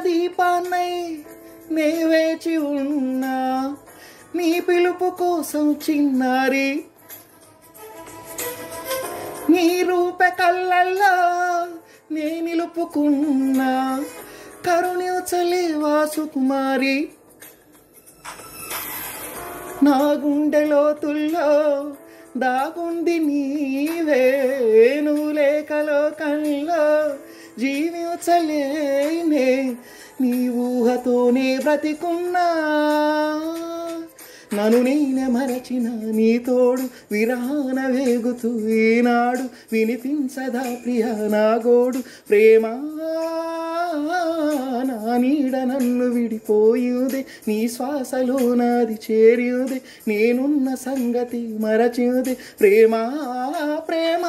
దీపాన్నై నే వేచి ఉన్నా నీ పిలుపు కోసం చిన్నారి నీ రూప కళ్ళల్లో నే నిలుపుకున్నా కరుణించలేవా సుకుమారి నా గుండె లోతుల్లో దాగుంది నీవే నువ్వు లేఖలో కళ్ళో జీవించలేనే నీ ఊహతోనే బ్రతికున్నా నన్ను నేనే మరచిన నీ తోడు విరహాన వేగుతూ ఈనాడు వినిపించదా ప్రియా నా గోడు ప్రేమ నా నీడ నన్ను విడిపోయుదే నీ శ్వాసలో నాది చేరియుదే నేనున్న సంగతి మరచియుదే ప్రేమ ప్రేమ